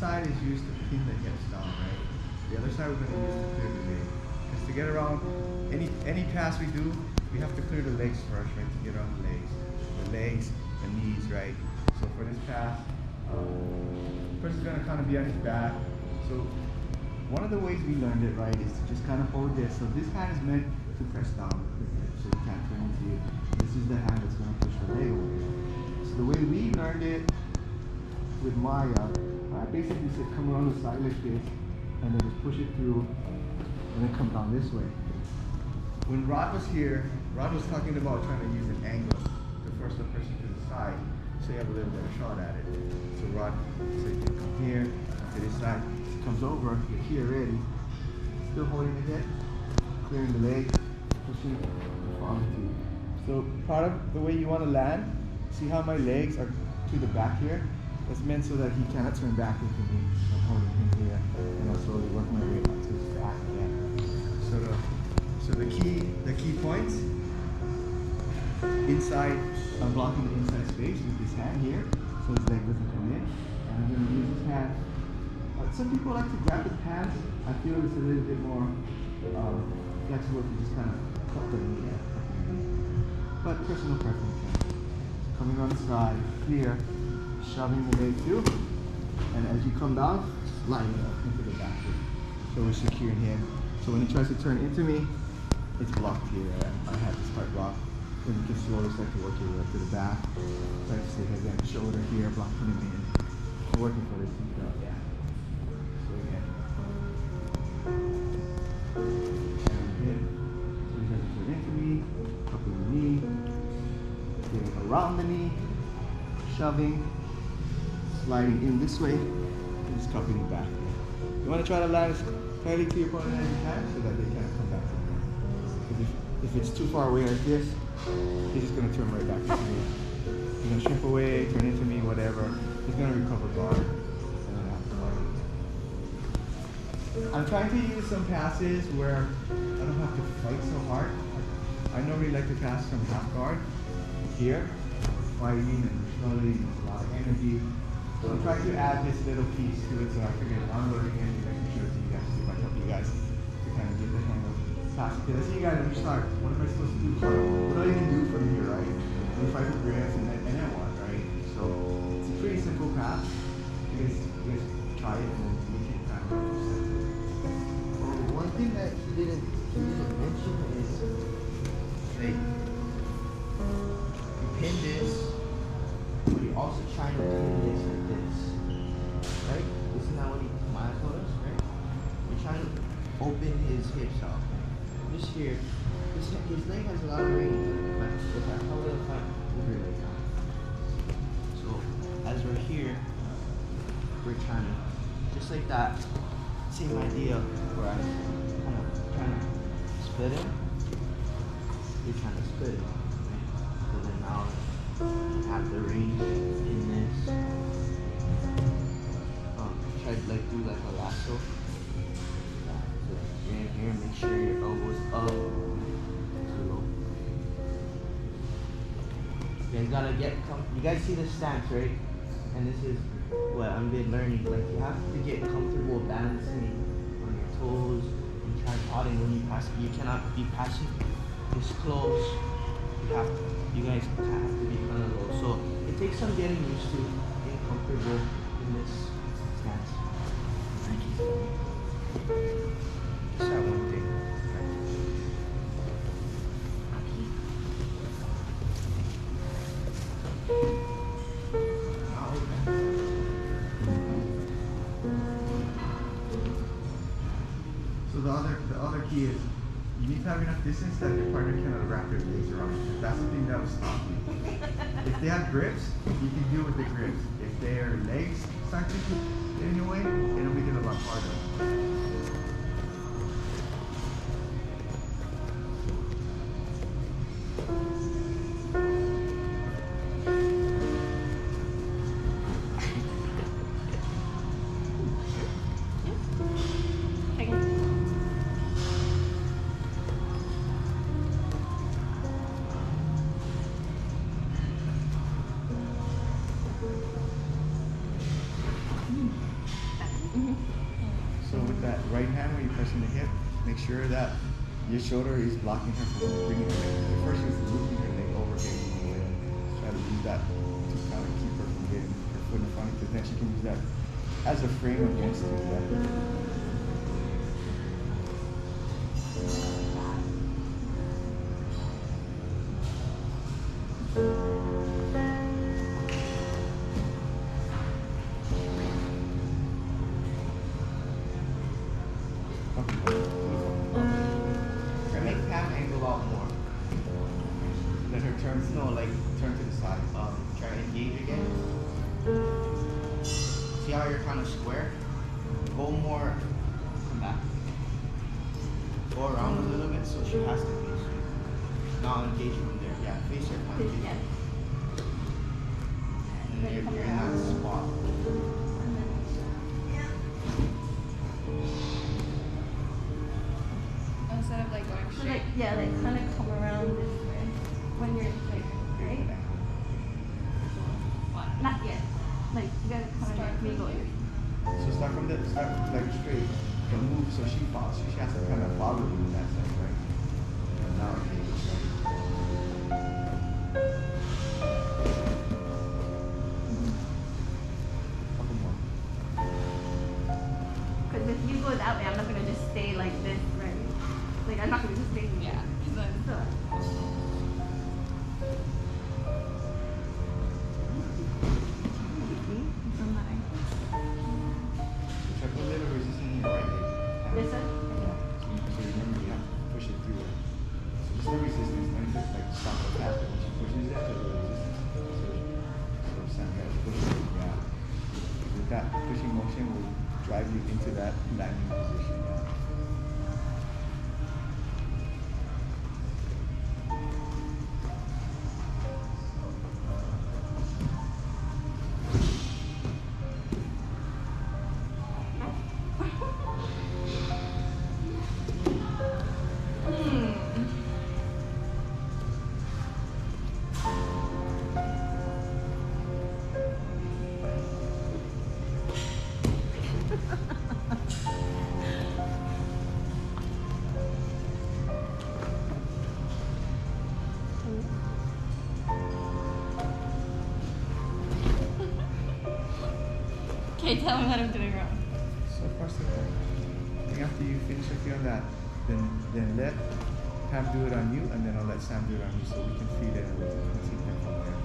side is used to pin the hips down, right? The other side we're going to use to clear the leg. Because to get around any pass we do, we have to clear the legs first, right? To get around the legs, the knees, right? So for this pass, person's going to kind of be on his back. So one of the ways we learned it, right, is to just kind of hold this. So this hand is meant to press down with the hip, so you can't turn into you. This is the hand that's going to push the leg over. So the way we learned it with Maya, I basically said come around the side like this, and then just push it through, and then come down this way. When Rod was here, Rod was talking about trying to use an angle to force the person to the side, so you have a little better shot at it. So Rod said you can come here, to this side, comes over, you're here already, still holding the hip, clearing the leg, pushing, falling through. So part of the way you want to land, see how my legs are to the back here? That's meant so that he cannot turn back into me. I'm holding him here, and I'll slowly work my way up to his back again. So the key points, inside, I'm blocking the inside space with this hand here, so his leg doesn't come in, and I'm going to use this hand. Some people like to grab his hands. I feel it's a little bit more flexible to just kind of cut the knee. But personal preference. Coming on the side, clear, shoving the leg through, and as you come down, sliding it up into the back here. So we're securing him. So when he tries to turn into me, it's blocked here. I have this part blocked. Then you can slowly start to work your way up to the back. Try to stay again, shoulder here, blocking him in. I'm working for this seatbelt, yeah. So again. And hit. So he tries to turn into me, up with the knee, getting around the knee, shoving, sliding in this way, and just cupping it back. You want to try to land as tightly to your opponent as you can so that they can't come back to you. Because if it's too far away like this, he's just going to turn right back into me. He's going to shrink away, turn into me, whatever. He's going to recover guard. And then after fight. I'm trying to use some passes where I don't have to fight so hard. I normally like to pass from half guard here, fighting and slowly, a lot of energy. So I'm trying to add this little piece to it so I can get unloading and making sure that you guys see if I help you guys to kind of get the hang of passing. Because I see you guys when you start, what am I supposed to do? What do I even do from here, right? 25 degrees and then what, right? So it's a pretty simple pass. You guys try it and then we can kind of one thing that he didn't mention is like you pin this, but you're also trying to pin this like this, right? Isn't that what Maya told us, right? You're trying to open his hips out. This here, his leg has a lot of range. If I hold it up over right now. So as we're here, we're trying to, just like that, same idea where I'm kind of trying to split it. You're trying to split it, right? So then now you have the range in this. Try to like do like a lasso. So you're in here, make sure your elbows up, too low. You guys gotta you guys see the stance, right? And this is what I've been learning. Like you have to get comfortable balancing on your toes and tripoding when you pass. You cannot be passing this close. You guys have to be kind of low. So it takes some getting used to being comfortable in this stance. Just that one thing. So the other key is you need to have enough distance that your partner cannot wrap their legs around you. That's the thing that will stop you. If they have grips, you can deal with the grips. If their legs start to get in your way, it'll make it a lot harder. that right hand when you're pressing the hip, make sure that your shoulder is blocking her from bringing her leg. At first she was looping her leg over, getting in the way. Try to use that to kind of keep her from getting her foot in front, because then she can use that as a frame against you. Yeah. Make Pam angle out more. Let her turn, no, like turn to the side. Try to engage again. See how you're kind of square? Go more. Come back. Go around a little bit so she has to face you. Now engage from there. Yeah, face her. Kind of face her. And then you're in that spot. Instead of like going So straight. like, yeah, like kind of come around this way when you're like, right? What? Not yet. Like, you gotta kind of like wiggle your. So start like straight, and move so she follows. She has to kind of follow you in that sense, right? And now engage, right? Couple more. Because if you go that way, I'm not gonna just stay like this, right? Like, I'm not gonna just stay here. Yeah. 'Cause then So, Check a little resistance in your right leg. this one? So remember, you have to push it through it. So just the resistance, not just like stop the path, but when she pushes it, there's a resistance. So Sam, you gotta push it, yeah. With that pushing motion will drive you into that landing position, yeah. Okay, tell me what I'm doing wrong. So far, so good. I think after you finish working on that, then let Pam do it on you, and then I'll let Sam do it on you, so we can feel it and we can take that from there.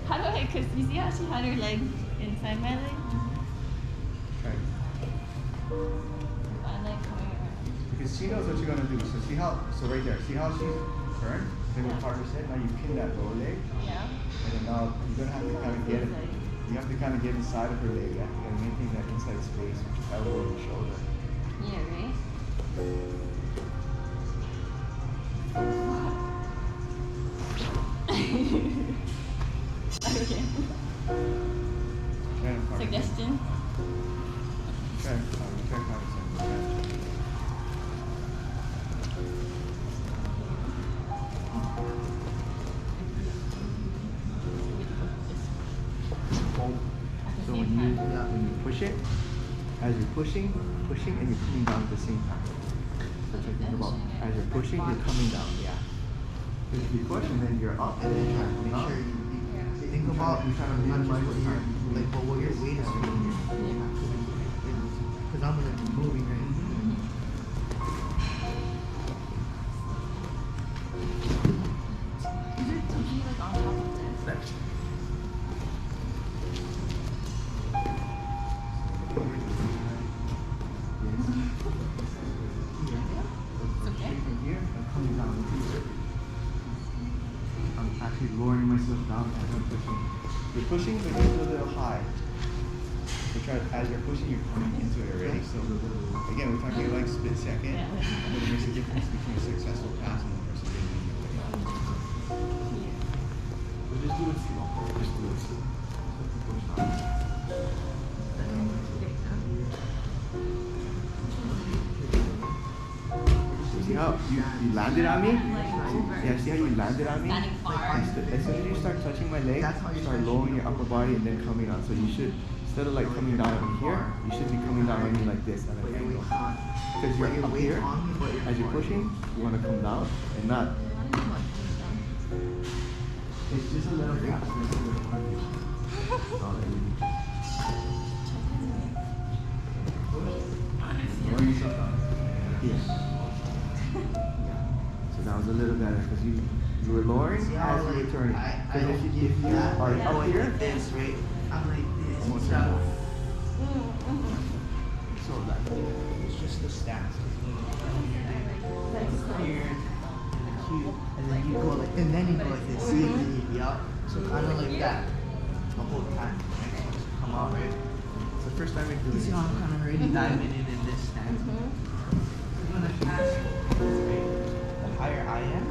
How do I, cause you see how she had her leg inside my leg? Try it. My leg coming around. Because she knows what you're gonna do. So see how, so right there, see how she's turned? Then when Carter said, now you pin that lower leg, Yeah. and then now you're gonna have to kind of get it. You have to kind of get inside of her leg, yeah? You gotta maintain that inside space, which is elbow and shoulder. Yeah, right? Okay. Try and Carter. Suggestion? Try Carter. So when you push it, as you're pushing, and you're coming down at the same time. So try to think about, as you're pushing, you're coming down, yeah. Because if you push and then you're up, And then try to make sure you think about you try to not just minimize what the your time. like what your weight is doing here. Because I'm gonna be moving right. Is it something like on top of this? Left. Okay. From here, I'm coming down into it. I'm actually lowering myself down as I'm pushing. You're pushing, but you're still a little high. So try, as you're pushing, you're coming into it already. So again, we're talking like split second, Yeah. but it makes a difference between a successful pass and the person getting in your way. Here. So just do it slow. Just do it slow. So push down. See how you landed on me? Yeah, see how you landed on me? As soon as you start touching my leg, start lowering your upper body and then coming on. So you should, instead of like coming down on me here, you should be coming down on me like this at an angle. Because you're up here, as you're pushing, you want to come down and not. It's just a little gap. Yes. So that was a little better because you were lowering as you were turning. Because if you are up here, like this, right? I'm like this. almost So, like so that it's just the stats. Here, and then you go like, and then you go like this, and then you be out. So kind of like that the whole time. Right? So just come out, right? it's the first time we do You see this. how I'm kind of already diving in this stance. I'm gonna pass. The higher I am,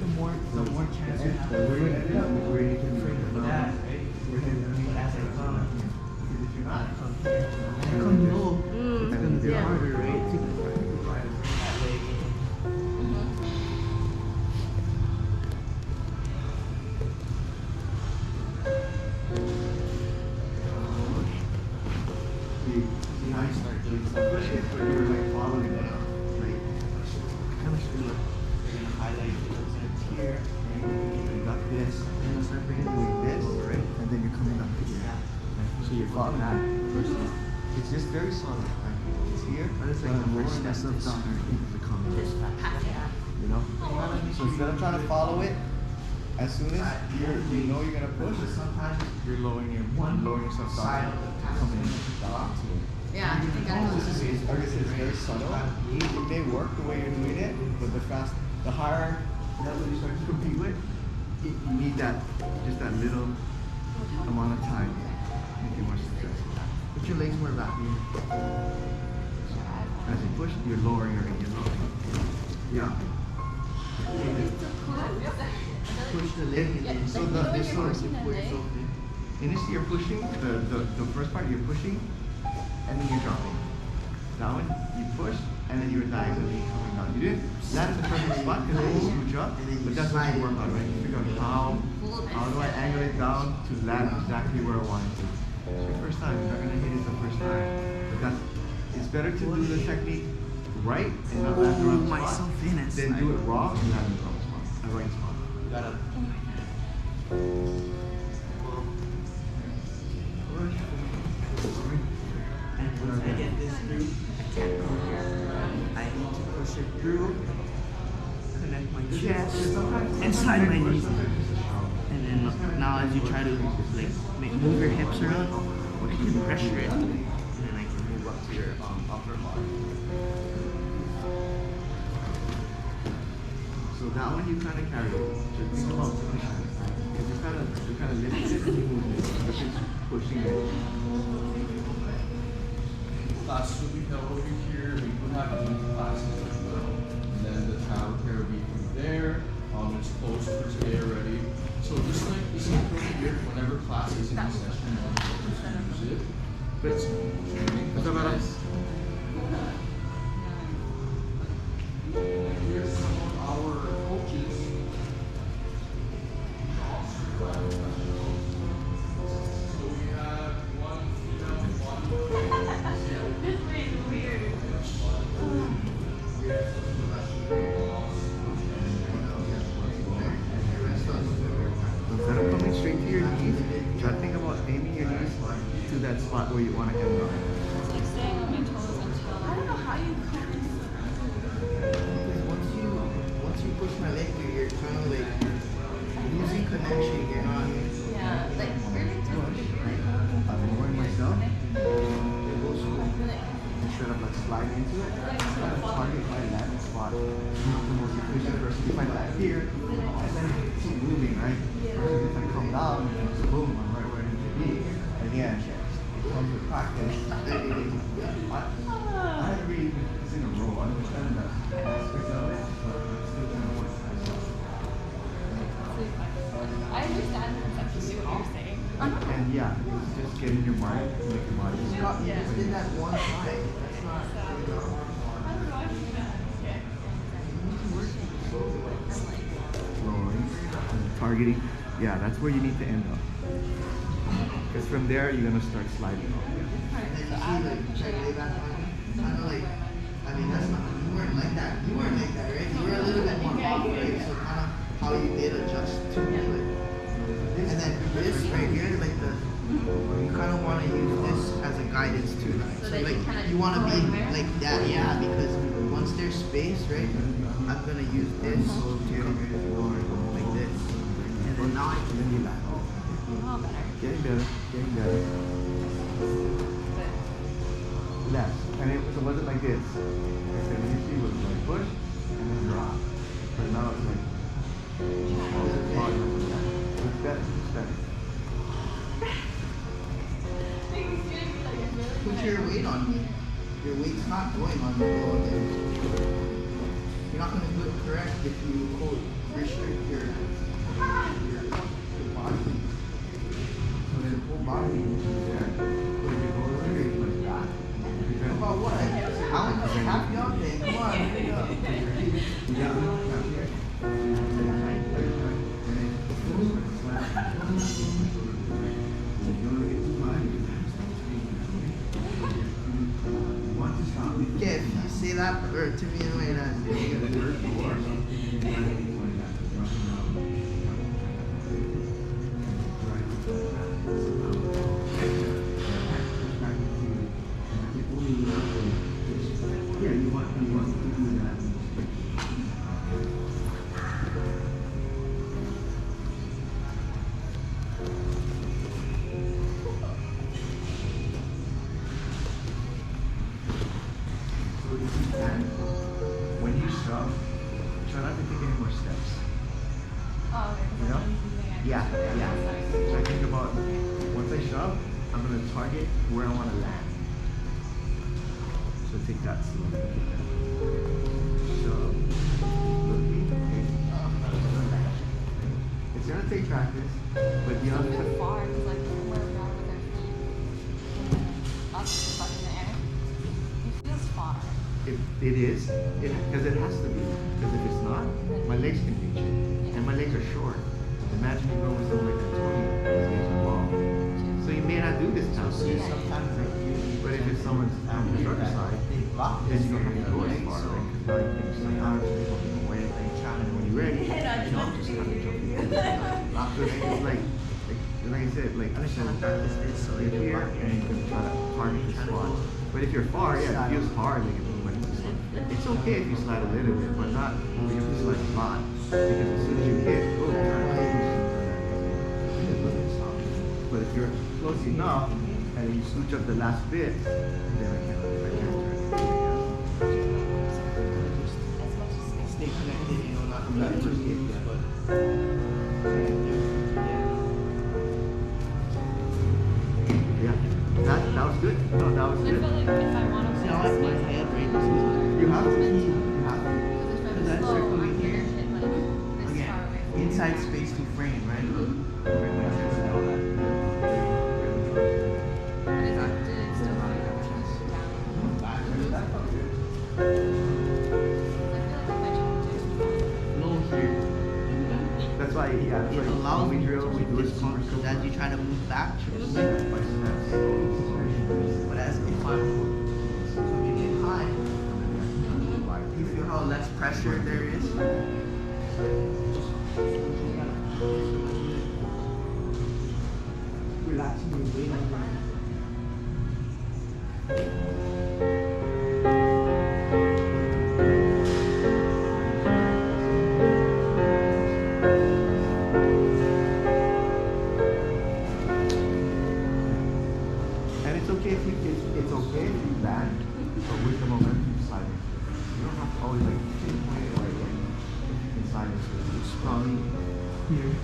the more chance you have. We're going to end up where you can bring it That, down. right? But But as I come, because if you're not, come here, and I come low, it's gonna be harder, right? To bring that leg in. see how you start doing some pushes where you're like following it up. Like, Kind of feel like you're gonna highlight those ends here. you got this, and you start bringing doing this, and then you're coming up here. So you're following that. It's just very solid. Like, it's here, But it's like but the more first or less step of down to come This fast. you know? So instead of trying to follow it, as soon as you know you're gonna push, Sometimes you're lowering yourself down, coming down to it. Yeah, I think I This is, like I said, it's very subtle. It may work the way you're doing it, but the higher level you start to compete with, you need just that little amount of time if you want success. Put your legs more back. As you push, you're lowering already. You're lowering. Yeah. Push the leg and then So this one, push open. initially you're pushing, the first part you're pushing, and then you're dropping. That one, you push, and then you're diagonally coming down. You didn't land in the perfect spot because it will scooch up, but that's what you work on, right? You figure out how do I angle it down to land exactly where I want it to. It's your first time, you're not gonna hit it the first time. But it's better to do the technique right and not land the wrong spot than do it wrong and land in the wrong spot, the right spot. You gotta and once I get this through, I can't go here. I need to push it through, connect my chest, and slide my knees. And then now as you try to like move your hips around, you can pressure it, and then I can move up to your upper body. So that one you kind of carry it. So think about pushing it. Because you kind of lift it and you move it. If it's pushing it. Classes will be held over here. We would have gym classes as well. And then the child care will be through there. It's closed for today already. So just like this is here, whenever class is in session, use it. But That's nice. Here's some of our coaches. So we have one female, one This way is weird. instead of coming straight to your knees, try to think about aiming your knees to that spot where you want to end up. It's like staying on my toes until I don't know how you Once you push my leg through, you're kind of like losing connection. You're not. yeah, like really I'm lowering myself instead of like sliding into it. Try to target my landing spot. The most efficient versus if I land here and then keep moving, right? Versus if I come down, boom, I'm right where I need to be. And yeah, it comes with practice. I haven't really seen a row. I understand that aspect of it, but I'm still trying to work myself. I understand conceptually what you're saying. And yeah, it's just getting your mind, make your body. You just did that one time. That's not, you know. Rolling, and targeting. Yeah, that's where you need to end up. Because from there, you're gonna start sliding off. And then you see, like, check way back on you. Kind of like, I mean, that's not, you weren't like that. You weren't like that, right? You were a little bit more off, right? So kind of how you did adjust to me, like. And then this right here, like you kind of want to use this as a guidance too. So like you want to be like that, yeah, because once there's space, right, I'm gonna use this to come like this, and then now I can do that. Getting better, getting better. Less. And it wasn't like this. And usually it was like push and then drop. But now it's like it's better, it's better. Put your weight on me. Your weight's not going on the go again. You're not gonna do it correct if you hold restrict your body. So then full body is there. But if you go straight like that, About what? How happy y'all day? Come on, hurry up. Yeah, if you say that or to me in a way that yeah, you want to do that. So if you can, when you shove, try not to take any more steps. You know? Yeah, yeah. So I think about once I shove, I'm gonna target where I want to land. So take that slowly. Shove. It's gonna take practice, but you know. It's far, because like where we are with our feet up, just up in the air. It feels far. It is, because it has to be. Because if it's not, my legs can reach it. And my legs are short. Imagine you go with someone like Antonio, his legs are long. So you may not do this time. sometimes like But if it's someone's on the shorter side, they block then this you don't have to go as right? far, So right? Because now you can just arms and people can away. like trying to When you're ready, you I know, know. just kind of jump in. Lock it. It's like I said, like understand what practice is, so you're you here block and you can try to target the spot. But if you're far, yeah, it feels hard. Like it's okay if you slide a little bit, but not if you slide a lot. Because as soon as you hit, oh, but if you're close enough and you switch up the last bit, then I can't turn it. As much as stay connected, you know, not Yeah, to just escape, yeah. but Yeah, that was good. No, that was I good. feel like if I want to see how like my head right this is You have to. You have to. because that slow, circle I'm right gonna here? hit like this again far away from inside space to frame, right? But is it, did it still go down? I feel like if I jumped it, Low here. That's why, yeah, that's It why allows when me we to drill, we keep do it this super because as you try to move back, But but as if I'm moving it high, you feel how less pressure there is? Relaxing your weight on your And it's okay if it's okay if you land, but with the momentum sliding. You don't have to always like pinpoint it right away. You can slide into it. It's probably here.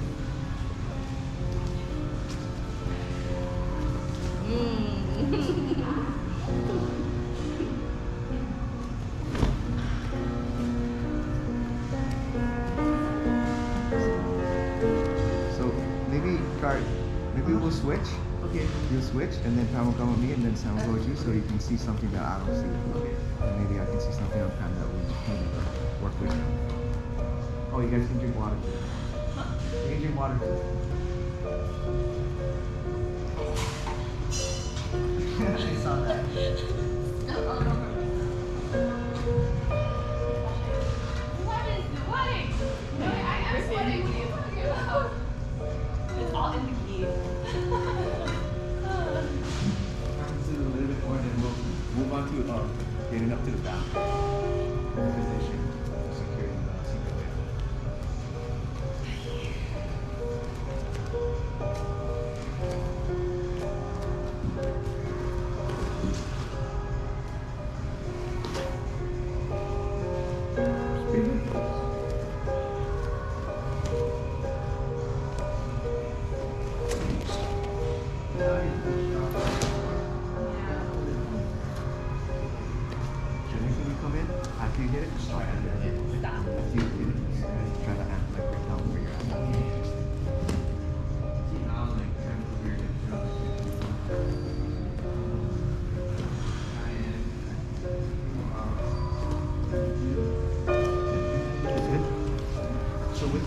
So maybe try Maybe we'll switch. Okay. You'll switch, and then Pam will come with me, and then Sam will go with you, so you can see something that I don't see. Okay. And maybe I can see something on Pam that we can work with. Oh, you guys can drink water too. You can drink water too. I saw that. What is sweating? No, I'm sweating. What are you talking about? It's all in the key. Let's do a little bit more, and then we'll move on to getting up to the back. Position, securing the seatbelt there. When you come in, after you hit it, just try to hit it. Stop. After you hit it, just try to act like right now where you're at. See, now I'm like trying to figure it out. That's it. So with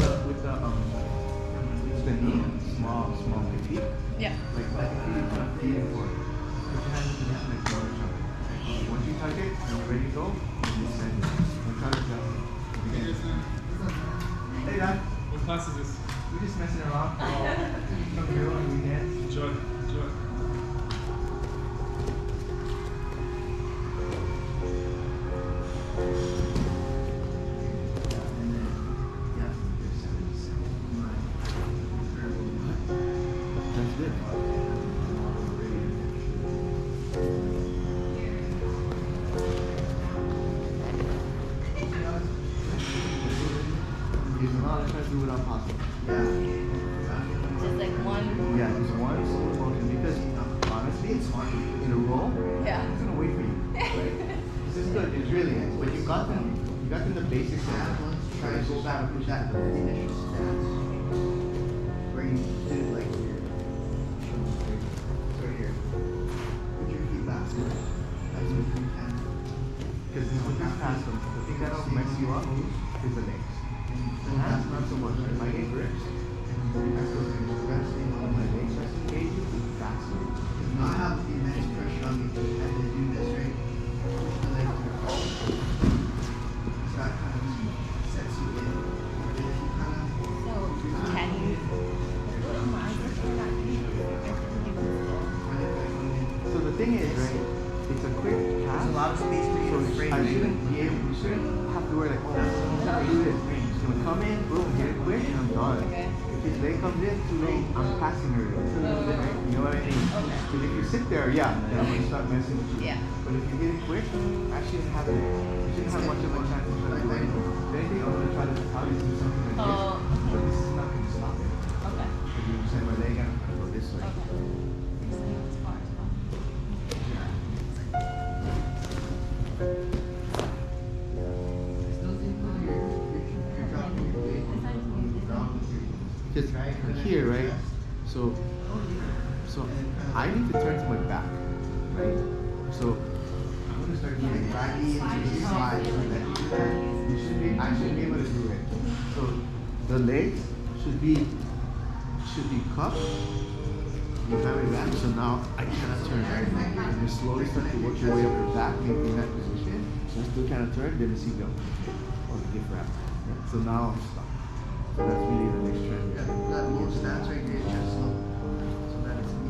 the knee, small petite, Yeah. like if you kind of feeling for it, put your hand in the position like you're something. Once you touch it and you're ready to go, you just send it. Don't try to jump. Hey Dad, What class is this? we're just messing around. Come here on the weekends. Enjoy. Enjoy. That's good. Now let's try to do it without pausing. Just like one. Yeah, just one slow motion because honestly, in a roll, Yeah. it's gonna wait for you. Right? This is good. It really is. But you got them. You got them the basics. Try to go back with that initial stance where you do like here. Right here. Put your feet back. That's what you can. Because when you pass them, the thing that'll mess you up is the legs. The hands not so much. If I get grips, that's what's going to resting on my legs. Just engage you faster. Now I have immense pressure on me as I do this, right? Push the legs through. So that kind of sets you in. And if you kind of So can you? So the thing is, right? It's a quick pass. There's a lot of space for you So to frame. I shouldn't be able. You shouldn't have to worry like, oh, I'm do this. It's gonna come in, boom, get it quick, and I'm done. Okay. If his leg comes in too late, I'm passing her. You know what I mean? Okay. Because if you sit there, yeah, then I'm gonna start messing with you. Yeah. But if you get it quick, I shouldn't have it. You shouldn't have much of a chance to try to do anything. If anything, I'm gonna try to tell you to do something like this. Oh. But this is not gonna stop it. Okay. If you send my leg and I'm gonna go this way. Still think you're dropping your weight on the ground with your Because here, right? So I need to turn to my back, right? So I'm gonna start doing baggy into the side. You should be. I should be able to do it. So the legs should be cupped. You have it back. So now I cannot turn. And you slowly start to work your way up your back, making that position. So I still cannot turn. Then the seat go or the gift wrap. So now I'm stuck. So that's really the next trend. Yeah, that little stance right here is just slow. So that it's easy.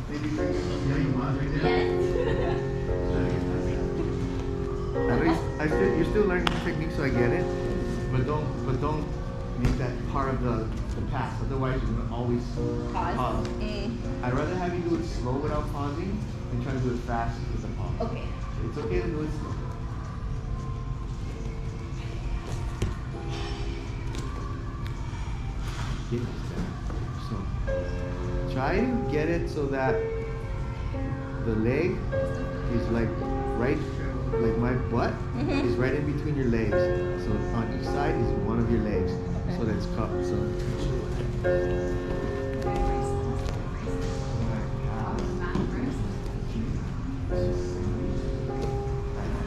Maybe bring your mind right there. At least you're still learning the technique, so I get it. But don't make that part of the pass. Otherwise, you're gonna always pause. I'd rather have you do it slow without pausing than try to do it fast with a pause. Okay. It's okay to do it slow. Get it there. So try to get it so that the leg is like right, like my butt is is right in between your legs. So on each side is one of your legs. So that's cupped. So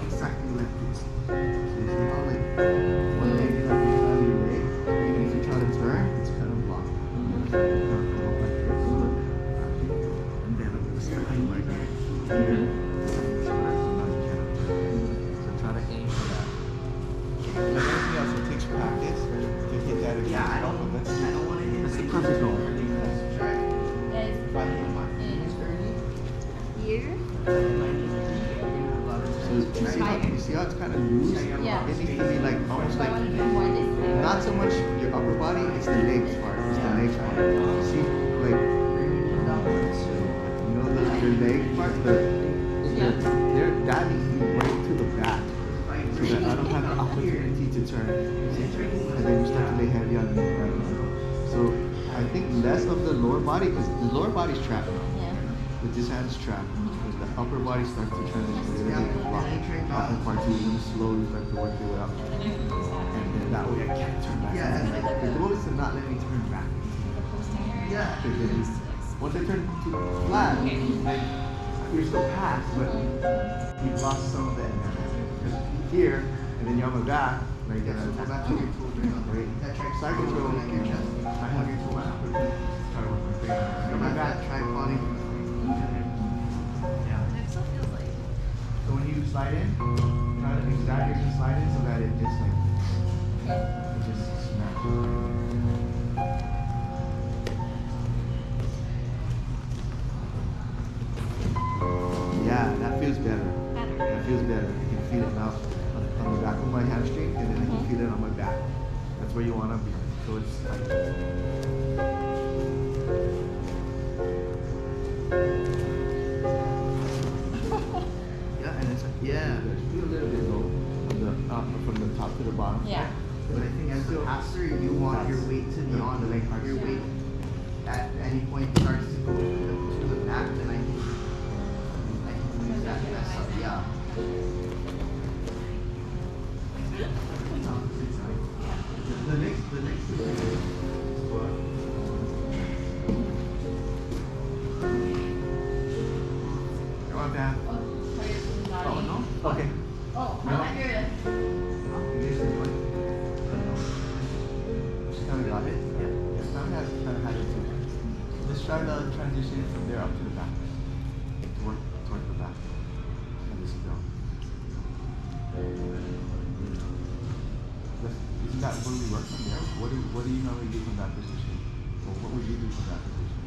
exactly like this. So you see how like one leg is like inside your leg. Even if you try to turn, it's kind of blocked. Come up like this. And then I'm gonna start doing like here. So now you cannot turn. So try to aim for that. Like anything else, it takes practice to hit that again. Yeah, I don't want to hit That's the perfect goal. Let's try. Is If I hit my knees early, here? if I hit my knees early, I'm gonna have a lot of So you see how it's kind of loose? Yeah. It needs to be like almost So I like want to do more this way. not so much your upper body, it's the legs part. It's the legs part. You see, like you know your leg part, that needs to be right to the back, so that I don't have the opportunity to turn. And then you start to lay heavy on the right. So I think less of the lower body, because the lower body's trapped. Yeah. With this hand is trapped. Because the upper body starts to turn into the upper part too. You're gonna slowly start to work your way up. And then that way I can't turn back. The goal is to not let me turn back. Yeah. Because once I turn to flat, then you're still past, but you've lost some of that energy. Because here, and then you're on my back, like That's your tool. right? Side control. I have your tool out. Try to work my finger. You're on my back, tripoding. It still feels like. So when you slide in, try to exactly just slide in so that it just like it just snaps. Yeah, that feels better. That feels better. You can feel it now on the back of my hamstring, and then I can feel it on my back. That's where you want to be. So it's like. Yeah, and it's like, yeah, feel a little bit low from the top to the bottom. Yeah. But I think as a pastor, you want your weight to be on the leg part. Your weight at any point starts to go to the back, then I can use that mess up. Yeah. The next thing is what? Come on, Pam. Oh, no? Okay. Oh, I'm not here. She kind of got it? Yeah. Sam has kind of had it too. Let's try the transition from there up to the back. Towards the back. And this is down. Isn't that when we work from there? What do you normally do from that position? Or what would you do from that position?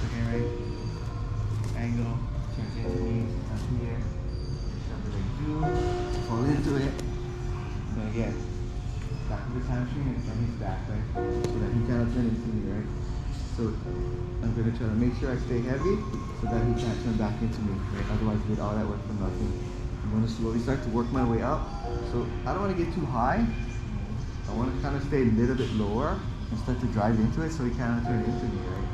Okay, right? Angle, turns into me, up here. Something like do, fall into it. Then again, back to the hamstring and his back, right? So that he cannot turn into me, right? So I'm gonna try to make sure I stay heavy so that he can't turn back into me, right? Otherwise I did all that work for nothing. I'm gonna slowly start to work my way up. So I don't wanna get too high. I wanna kind of stay a little bit lower and start to drive into it so he cannot turn into me, right?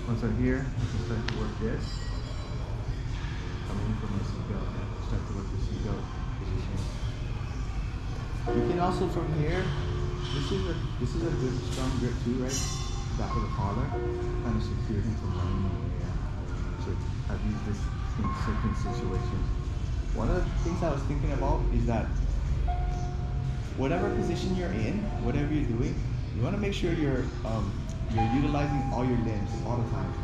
Once I'm here, I can start to work this. Coming in from the seatbelt, and start to work the seatbelt position. You can also from here, this is a good strong grip too, right? Back of the collar, kind of secure him from running away. So I've used this in certain situations. One of the things I was thinking about is that whatever position you're in, whatever you're doing, you want to make sure you're utilizing all your limbs all the time.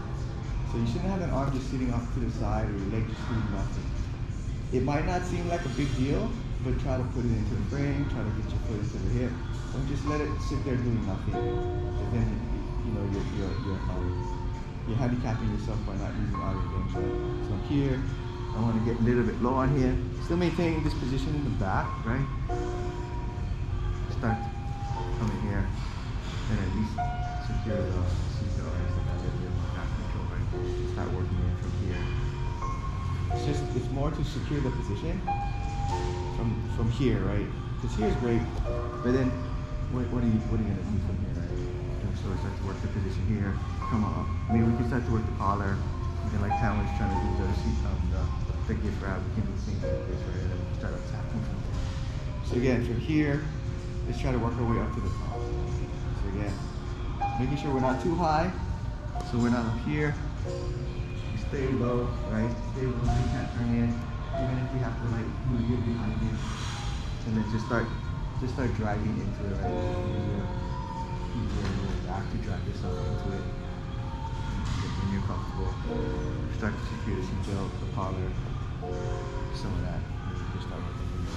So you shouldn't have an arm just sitting off to the side or your leg just doing nothing. It might not seem like a big deal, but try to put it into the frame, try to get your foot into the hip. Don't just let it sit there doing nothing. And then you're handicapping yourself by not using all your limbs. Right? So here, I want to get a little bit low on here. Still maintaining this position in the back, right? Start coming here, and at least secure the seatbelt, right? So that I get my back control, right? Start working in from here. It's more to secure the position from here, right? Because here's great, but then what are you gonna do from here, right? And so we start to work the position here. Come on, maybe we can start to work the collar. And then like Pam was trying to do the gift wrap, we can do things like this, right? And then we start attacking from there. So again, from here, let's try to work our way up to the top. So again, making sure we're not too high, so we're not up here. We stay low, right? Stay low, we can't turn in, even if we have to like move it behind it. And then just start dragging into it, right? Easier to drag yourself into it. When you're comfortable, start to secure the seatbelt, the collar, some of that. And you just start working from there.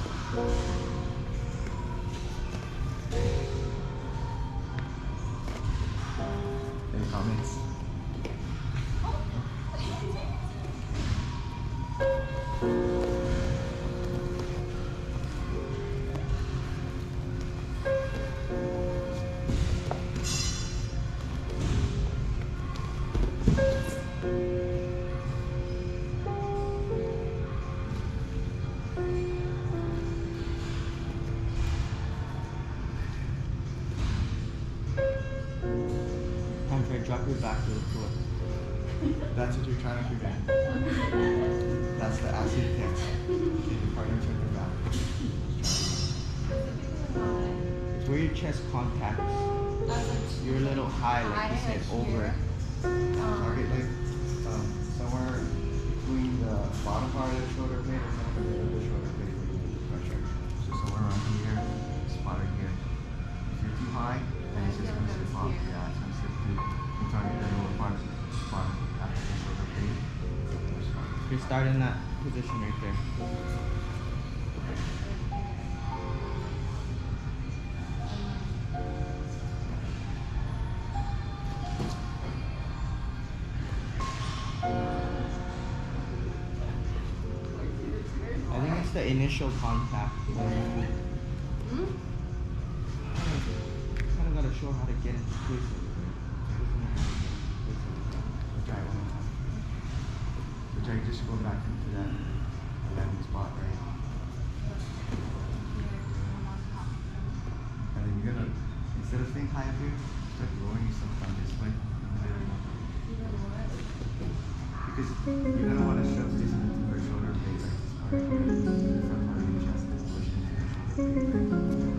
Any comments? Drop your back to the floor. That's what you're trying to prevent. That's the acid test. Okay, your partner turn your back. It's where your chest contacts. You're a little high, like you said, over. Target like somewhere between the bottom part of the shoulder blade or somewhere in the middle of the shoulder blade where you get the pressure. So somewhere around here, spot right here. If you're too high, then it's just going to slip off. Yeah, it's going to slip through. Target the lower part after the shoulder blade. You're starting that position right there. I think it's the initial contact. Kind of gotta show how to get into place. I just go back into that landing spot, right? And then you're gonna, instead of staying high up here, start lowering yourself down this way. Because you're gonna want to shove this into your shoulder blade like this part here. The front part of your chest is pushed into your shoulder blade.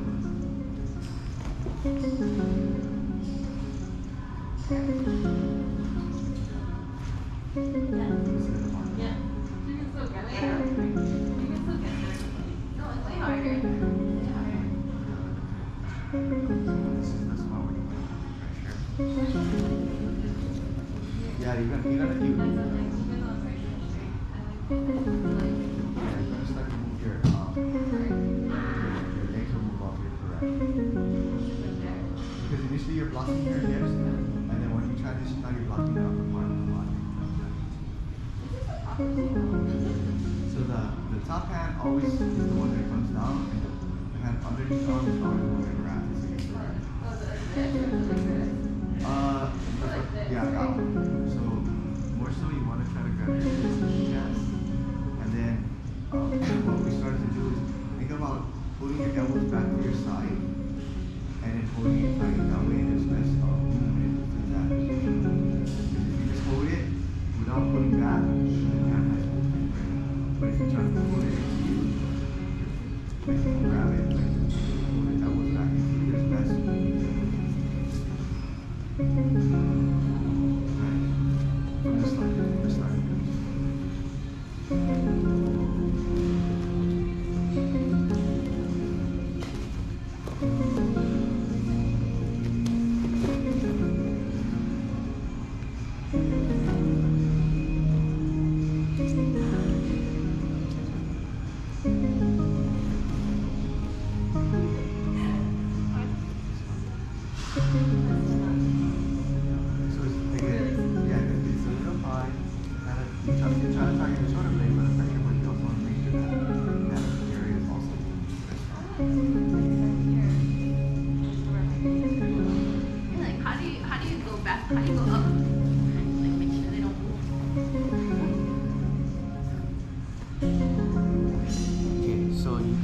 Yeah. You can still get there. You can still get there. No, it's way harder. Way harder. This is the spot where you put pressure. Yeah, you're gonna That's okay. Even though it's very straight, I like you're gonna start to move your legs will move off your correct. Because initially you're blocking your hips, and then when you transition now you're blocking the upper part of the body. So the top hand always is the one that comes down, and the hand underneath the arm is always the one that grabs against the right. Yeah, that one. So more so you want to try to grab your wrist if you can, and then what we started to do is think about pulling your elbows back to your side, and then holding it tight. That way there's less movement in that position. If you just hold it without pulling back, but if you try to pull it into you, like you grab it, like pull it elbows back into you, there's less. Right. From this side.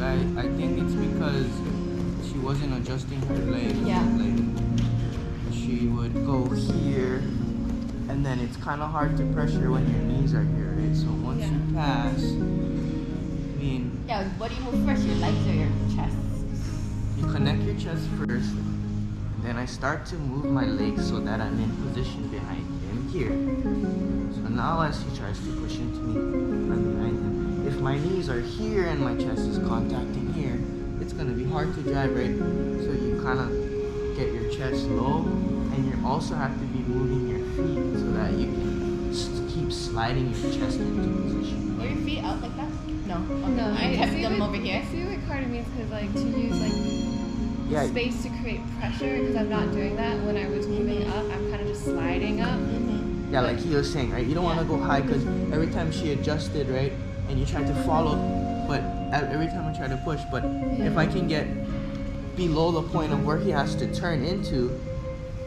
I think it's because she wasn't adjusting her legs. Yeah. Like she would go here, and then it's kind of hard to pressure when your knees are here, right? So once Yeah. you pass, I mean, Yeah, what do you move first? Your legs or your chest? you connect your chest first. Then I start to move my legs so that I'm in position behind him here. So now as he tries to push into me, I'm behind him. If my knees are here and my chest is contacting here, it's gonna be hard to drive, right? So you kind of get your chest low, and you also have to be moving your feet so that you can keep sliding your chest into position. Are your feet out like that? No. Okay. No, You I kept see them what, over here. I see what Carter means because like to use like Yeah. space to create pressure because I'm not doing that. When I was moving up, I'm kind of just sliding up. Mm-hmm. Yeah, like he was saying, right? You don't want to go high because every time she adjusted, right, and you tried to follow, but every time I try to push, but if I can get below the point of where he has to turn into,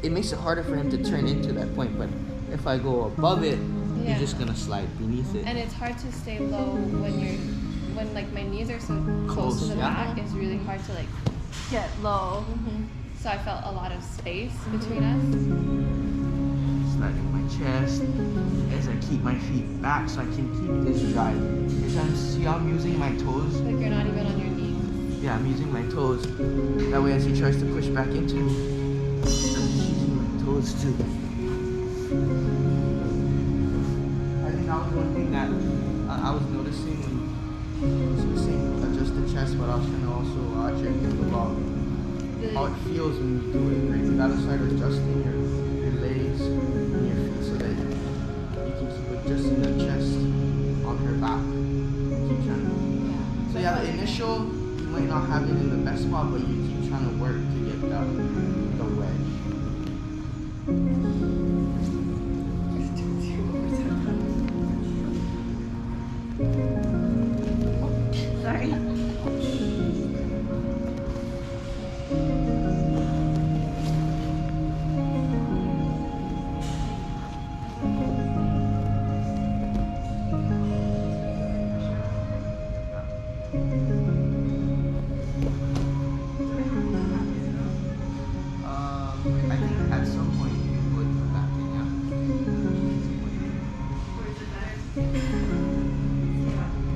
it makes it harder for him to turn into that point. But if I go above it, Yeah. you're just gonna slide beneath it. And it's hard to stay low when like my knees are so close to the yeah. back. It's really hard to like get low. Mm-hmm. So I felt a lot of space between us. Sliding my chest as I keep my feet back so I can keep this drive. See how I'm using my toes? Like you're not even on your knees. Yeah, I'm using my toes. That way as he tries to push back into me, I'm just using my toes too. I think that was one thing that I was noticing when she was saying adjust the chest, but I was trying to also check in about how it feels when you do it, right? You gotta start adjusting your legs and your feet so that you can keep adjusting the chest on her back. Keep trying to move. So yeah, the initial, you might not have it in the best spot, but you keep trying to work to get the wedge. Sorry. I think at some point you would come back in, yeah.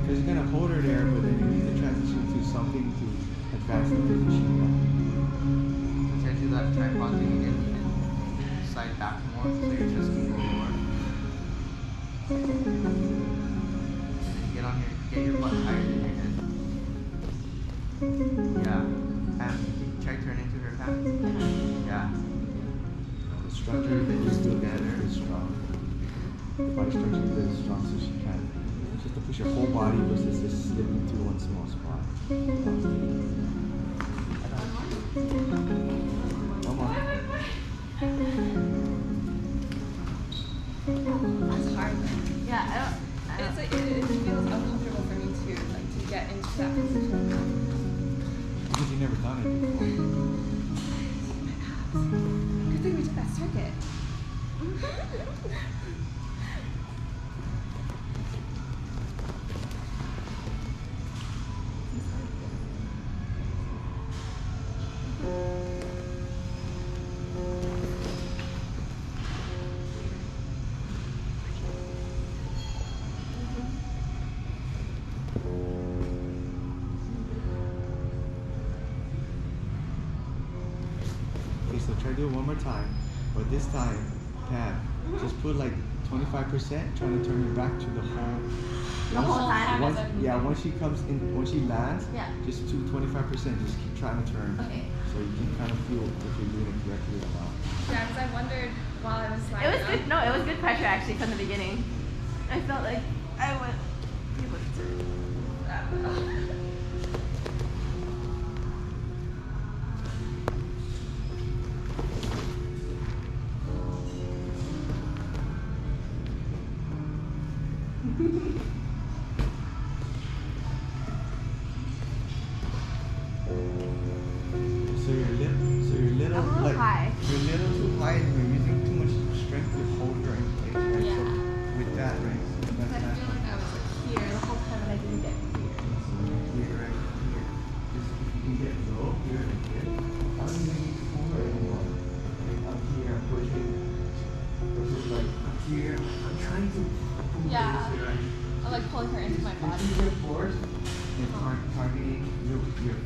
Because you're gonna hold her there, but then you need to transition to something to advance the position. Try to do that tripod thing again and slide back more so your chest can go lower. And then get your butt higher than your head. Yeah. And try to turn into her back. Yeah. The structure is together is strong. The body structure is strong, so she can. Just to push your whole body versus just slipping through one small spot. Come on. That's hard. Yeah, I don't. It's like it feels uncomfortable for me too, like to get into that position. Because you've never done it before. Good thing we took that circuit. Okay, so try to do it one more time. But this time, Pam, just put like 25%, trying to turn your back to the whole. The whole time? Once she comes in, once she lands, Yeah. just do 25%. Just keep trying to turn. Okay. So you can kind of feel if you're doing it correctly or not. Yeah, because I wondered while I was It sliding was good. No, it was good pressure actually from the beginning. I felt like I would be able to. So you're a little I'm a little like high. you're a little too high and you're using too much strength to hold her in place, right? Yeah. So with that, right? So I that's feel like I was like here the whole time and I didn't force and targeting your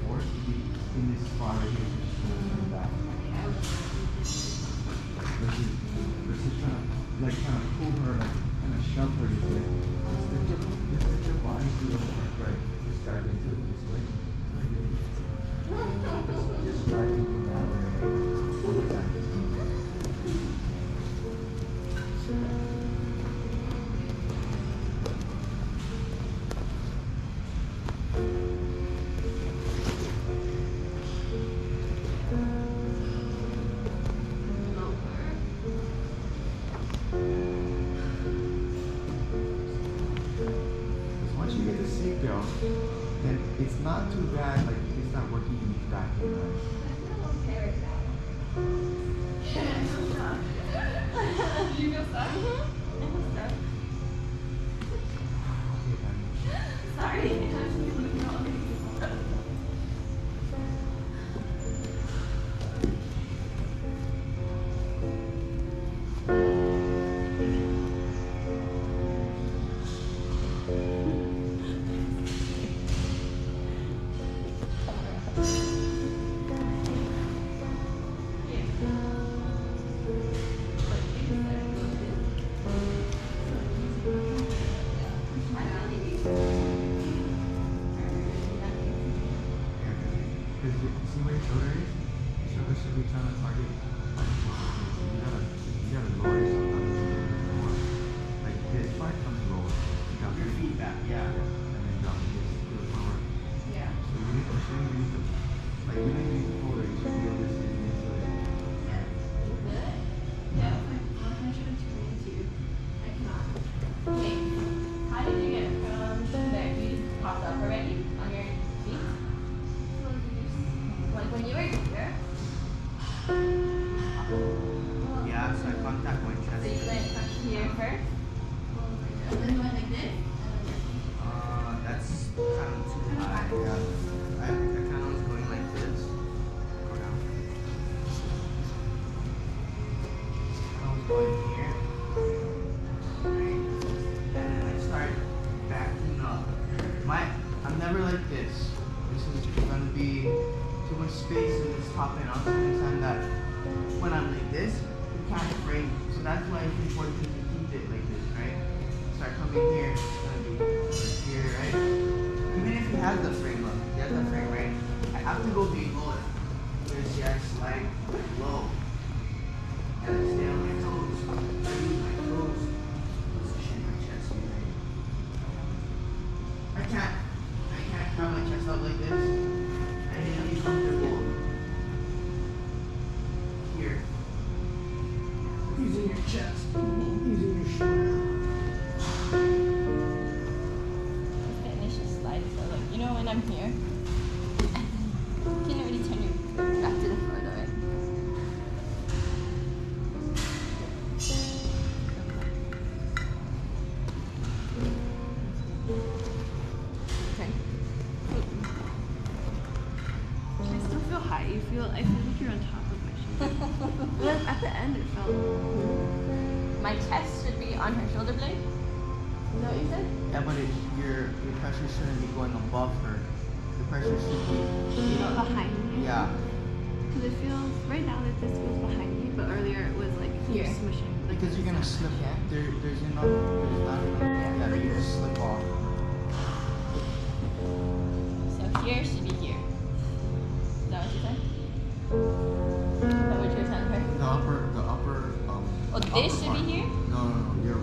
force to be in this spot right here, just pulling back. Versus trying to pull her, like kind of shove her this way. Just let your body do the work, right? Just dive into it this way. Just dive into that way, right? One more time. Once you get the seatbelt, then it's not too bad, like it's not working in each back end, right? Do you feel stuck? I feel stuck. Okay, Pammy. Sorry. Because you see where your shoulder is? Your shoulder should be trying to target. You gotta lower yourself down a little bit more. Like this part comes lower. Drop your feet back, yeah. And then drop this to the forward. Yeah. So you need to like you don't need to hold it, you should feel this getting into it. Yeah. Good? Yeah. I'm trying to turn into you. I cannot. Okay. How did you get from there? You just popped up already on your feet? Like when you were here? Yeah, so I contact my chest. So you went here first? And then you went like this? That's kind of too high. Yeah. I kind of was going like this. Go down. I was going here. Right? And then I start backing up. I'm never like this. This is gonna be too much space in this top end. Also understand that when I'm like this, you can't frame. So that's why it's important to keep it like this, right? Start coming here, it's gonna be here, right? Even if he has the frame, look, he has the frame, right? I have to go be lower. Because see, I slide low. And I stay on my toes. I use my toes. Position my chest here, right? I can't have my chest out like this. I need to be comfortable here. Using your chest, using your shoulder. Finish the slide. So like, you know when I'm here, you can already turn your back to the floor though, right? Okay. I still feel high. I feel like you're on top of my shoulder. But then at the end, it felt. My chest should be on her shoulder blade. Is that what you said? Yeah, but your pressure shouldn't be going above her. The pressure should be Behind me. yeah. Because it feels right now that this feels behind me, but earlier it was like Here. smushing. Like Because you're gonna slip. There's not enough. Yeah, you just slip off. So here should be here. Is that what you said? Is that what you were telling her? The upper. Oh, the this upper should part. be here? No. Your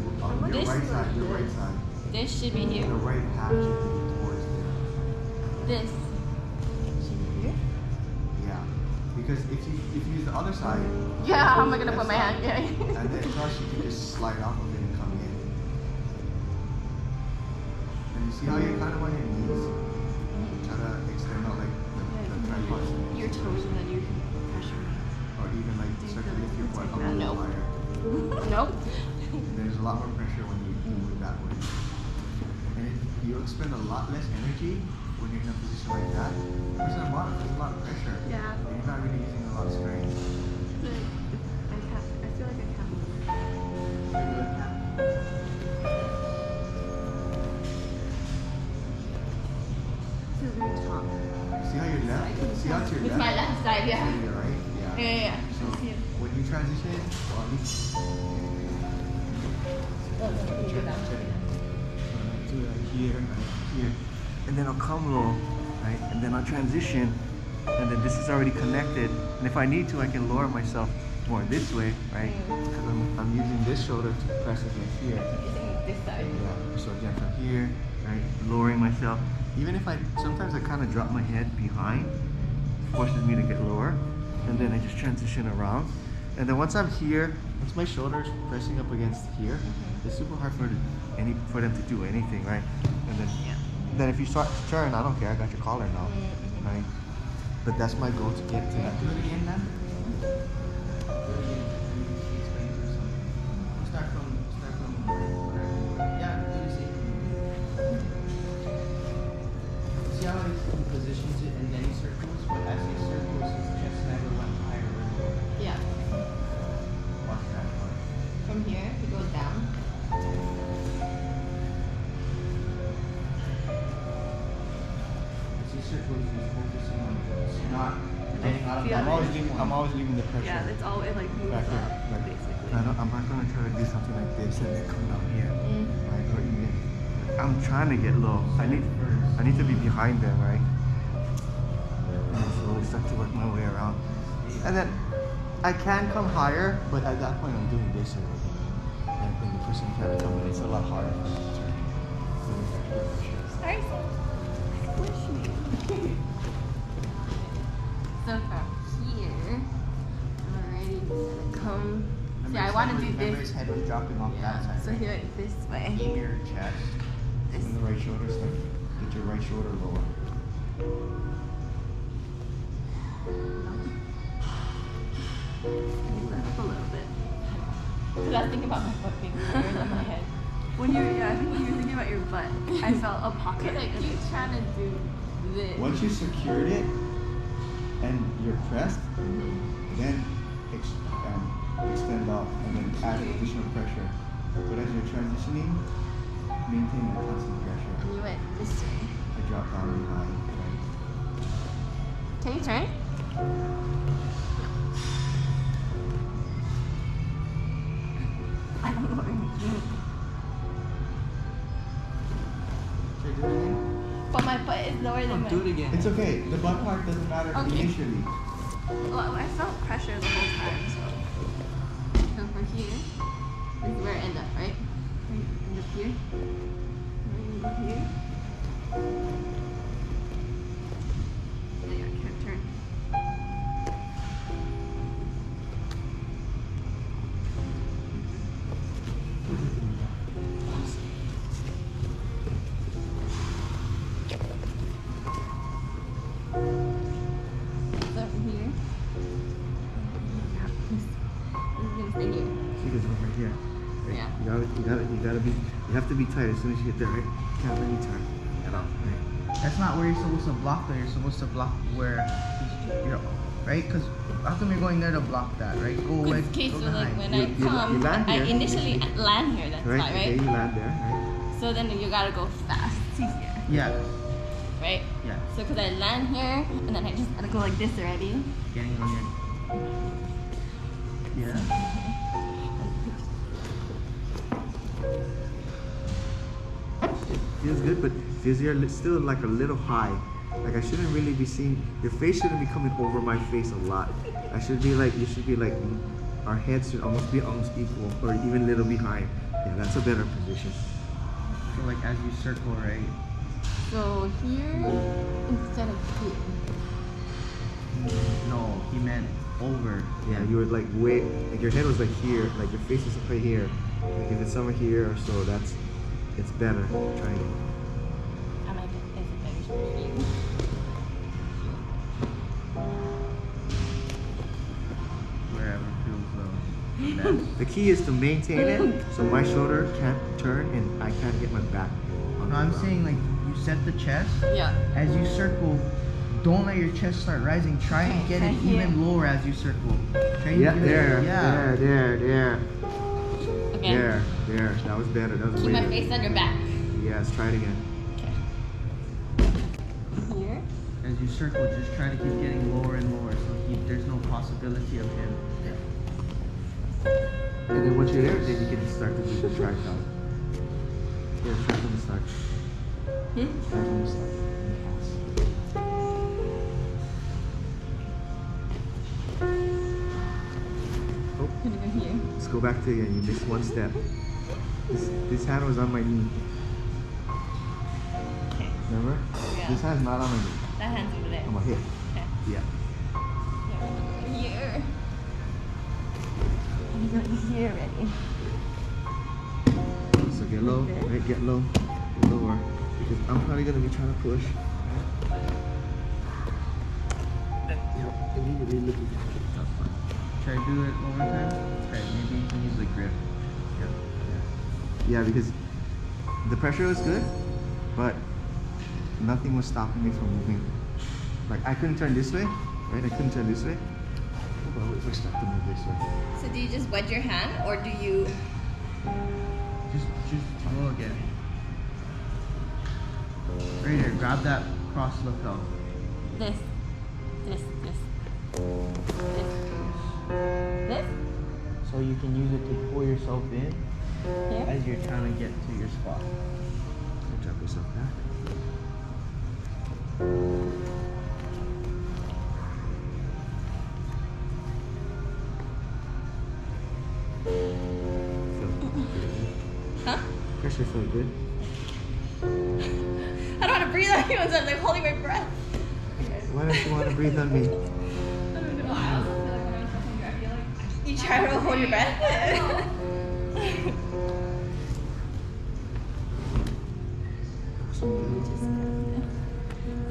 This? right side. Your right side. This should be here. The right half should be towards there. This should be here. Yeah. Because if you use the other side. Yeah, how am I that gonna put my side, hand? Yeah. And then plus you can just slide off of it and come in. And you see how you're kind of on your knees? Try to extend out like the tripod. your toes, and then you can pressure me. Or even like start to lift your butt up a little Nope. higher. Nope. And there's a lot more pressure when you move that way. And you expend a lot less energy when you're in a position like that. There's a lot of pressure. Yeah. And you're not really using a lot of strength. I feel like I can't move. You're doing that. to the very top. See how you're left? See how it's your With left? my left side, yeah. And your right? Yeah. So I see it. when you transition, well, at least You go down. do it right here, and then I'll come low, right? And then I'll transition, and then this is already connected. And if I need to, I can lower myself more this way, right? Because I'm using this shoulder to press against here. Using this side. Yeah. So again from here, right? Lowering myself. Even if sometimes I kind of drop my head behind, forces me to get lower, and then I just transition around. And then once I'm here, once my shoulders pressing up against here, it's super hard for them to do anything, right? And then if you start to turn, I don't care. I got your collar now, right? But that's my goal to get to that. Do it again then. Do it again. Explain to something. Start from yeah, do the same. See how he positions it and then he circles, but as he circles, his chest never went higher or lower. Yeah. Watch that part. From here, it goes down. As he circles, he's focusing on it's not getting out of Yeah. the I'm always leaving the pressure. Yeah, it's all it like moves back here. up, Like, basically. I'm not gonna try to do something like this and then come down here, Mm. right? Or even I'm trying to get low. I need to be behind them, right? And then slowly start to work my way around. And then I can come higher, but at that point I'm doing this already. And then the person can't come in. It's a lot harder for me to turn. Sorry, squish me. So from here, I'm already gonna come. See, I his want head to was- do remember this. his head was dropping off that Yeah. side. So right? here, this way. Aim your chest. This. And the right shoulder, so get your right shoulder lower. Left a little bit. Because I was thinking about my foot being higher than my head. I think when you were thinking about your butt, I felt a pocket. Because I in keep it. trying to do this. Once you secured it and you're pressed, then extend out and then add additional pressure. But as you're transitioning, maintain that constant pressure. And you went this way. I drop down behind, right? Can you turn? I don't know what you're doing. Should I do it again? But my butt is lower than my. Do it again. It's okay. The butt part doesn't matter Okay. initially. Well, I felt pressure the whole time, so. So for here, this is where it ends up, right? End up here. Then you go here. Yeah, I can't turn. So from here, this is gonna stay here. See this one right here. Right? Yeah. You have to be tight as soon as you get there, right? Can't really turn at all, right? That's not where you're supposed to block though. You're supposed to block where you're, right? Because how come you're going there to block that, right? Go away. Because case Go so like behind. when You I come, land I here. initially land here. That's Right? why, Okay, right? you land there, right? So then you gotta go fast, It's easier. Yeah. right? Yeah. So because I land here and then I just gotta go like this already. Getting on your. Yeah. Feels good, but feels you're still like a little high. Like I shouldn't really be seeing, your face shouldn't be coming over my face a lot. I should be like, you should be like, our heads should almost be equal or even a little behind. Yeah, that's a better position. So like as you circle, right? So here instead of here. No, he meant over. Yeah, you were like way, like your head was like here, like your face is right here. Like if it's somewhere here or so, it's better. Trying to. I might get is a better for you. Wherever feels best. The key is to maintain it so my shoulder can't turn and I can't get my back on No, the I'm ground. saying like you set the chest. Yeah. As you circle, don't let your chest start rising. Try and Okay, get right it here. even lower as you circle. Try and Yeah, get it- there, yeah. there. Okay. There. That was better. That was Keep way my better. face on your back. Yes, try it again. Okay. you circle, just try to keep getting lower and lower, so there's no possibility of him. And then once you're there, then you can start to do the tripod. Yeah, start from the start. Start from the start. Oh, Gonna go here. let's go back to again. You missed one step. This hand was on my knee. Okay. Remember? Yeah. This hand's not on my knee. That hand's over there. On my hip. Okay. Yeah. Here. I'm going here already. So get low, Okay. right? Get low, get lower, because I'm probably gonna be trying to push. Immediately looking. That's fine. Try to do it one more time. Okay, maybe you can use the grip. Yeah, because the pressure was good, but nothing was stopping me from moving. Like I couldn't turn this way, right? I couldn't turn this way. But what if I start to move this way? So do you just wedge your hand, or do you? Just go again. Right here, grab that cross lapel. This. This. So you can use it to pull yourself in Here. as you're trying to get to your spot. So drop yourself back. Huh? Pressure felt good. I don't want to breathe on you. I'm like holding my breath. Why don't you want to breathe on me? I don't know. I also feel like when I'm touching you, I feel like You try to hold your breath.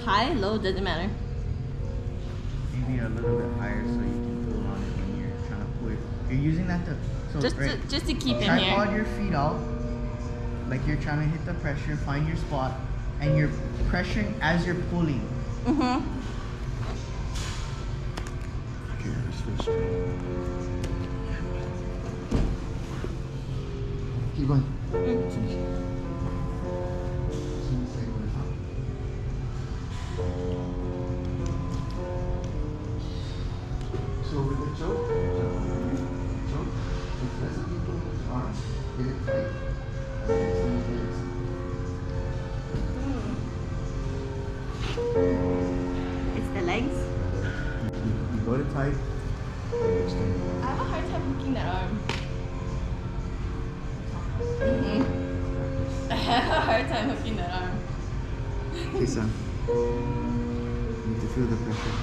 High, low, doesn't matter. Maybe a little bit higher so you can pull on it when you're trying to pull it. You're using that to Just to keep in tripod here. your feet out, like you're trying to hit the pressure, find your spot, and you're pressuring as you're pulling. Mm-hmm. Okay, let's finish straight. Keep going. Finish. So with the choke, it's less of you pulling with your arms, get it tight. Extend the legs. It's the legs. You got it tight, and you extend it. I have a hard time hooking that arm. Mm-hmm. I have a hard time hooking that arm. Okay, son. You need to feel the pressure.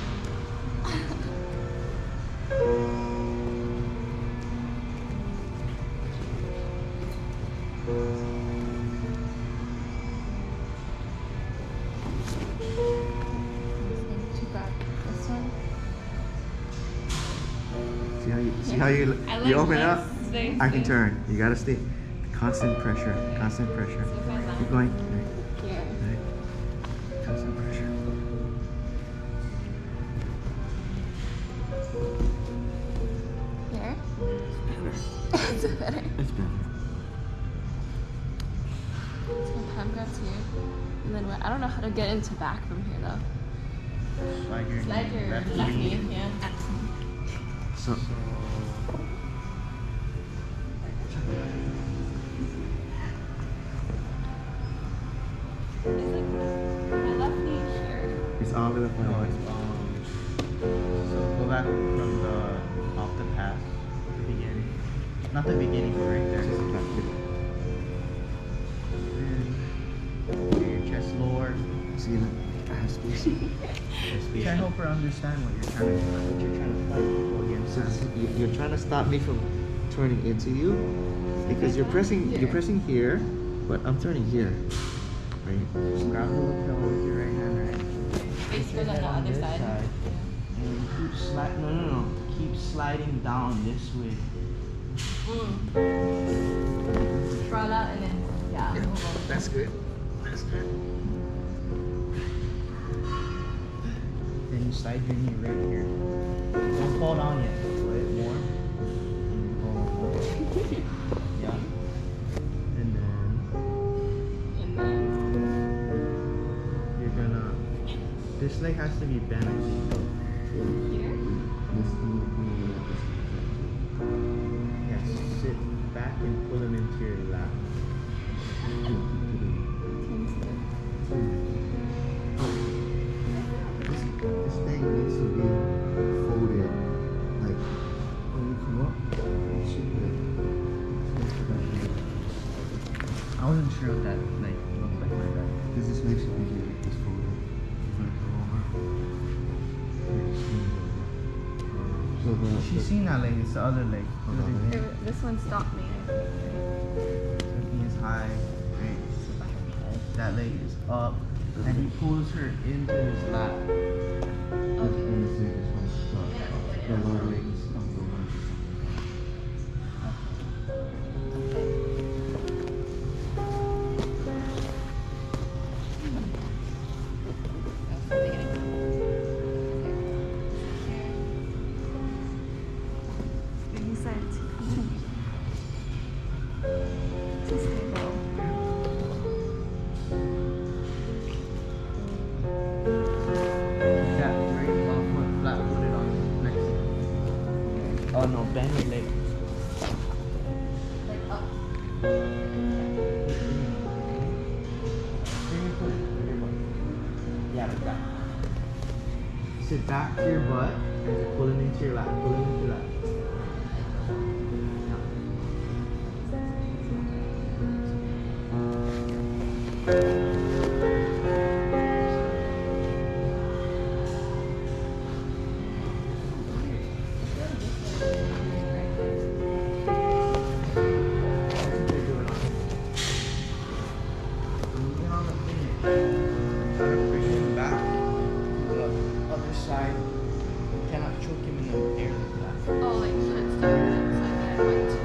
To grab this one. See how you I you like open legs. up? It's very I can smooth. turn. You gotta stay. Constant pressure. Constant pressure. So if I land Keep going. here. Right. Constant pressure. Here. It's better. It's better. It's better. So Pam grabs here. And then what? I don't know how to get into back from here though. Slide your Slide your left left knee. knee, yeah. So Is it my left knee here? it's all the way up. No, it's so go back from the off the path, the beginning. Not the beginning, but right there. Just back here. And get your chest lower. See that? I have space. Try to help her understand what you're trying to fight against. So you're trying to stop me from turning into you because you're pressing here, but I'm turning here. Right? Just grab the lapel with your right hand, right? Face Put your goes on head the other this side. And keep sliding. No. Keep sliding down this way. Sprawl out and then, yeah. Yeah, move over. that's good. That's good. Then you slide your knee right here. Don't fall down yet. Let it more. Yeah. And then And then, you're gonna This leg has to be bent, I think. Here? Yeah, sit back and pull him into your lap. This thing needs to be folded. Like, when you come up, it should be. I wasn't sure what that like looked like my back. Because this makes it easier to just fold it. You're gonna come over. So she's seen that leg, it's the other leg. This one stopped me, I think. Everything is high, right? So by her head. That leg is up, and he pulls her into his lap. Okay. The lower leg is up the one. Yeah, right, one foot flat footed on next. Oh no, bend your leg. Like up. Bring your foot to your butt. Yeah, like that. Sit back to your butt and pull him into your lap. Pull him into your lap. Side. You cannot choke him in the air like that. Oh, like so it's starting inside that one too.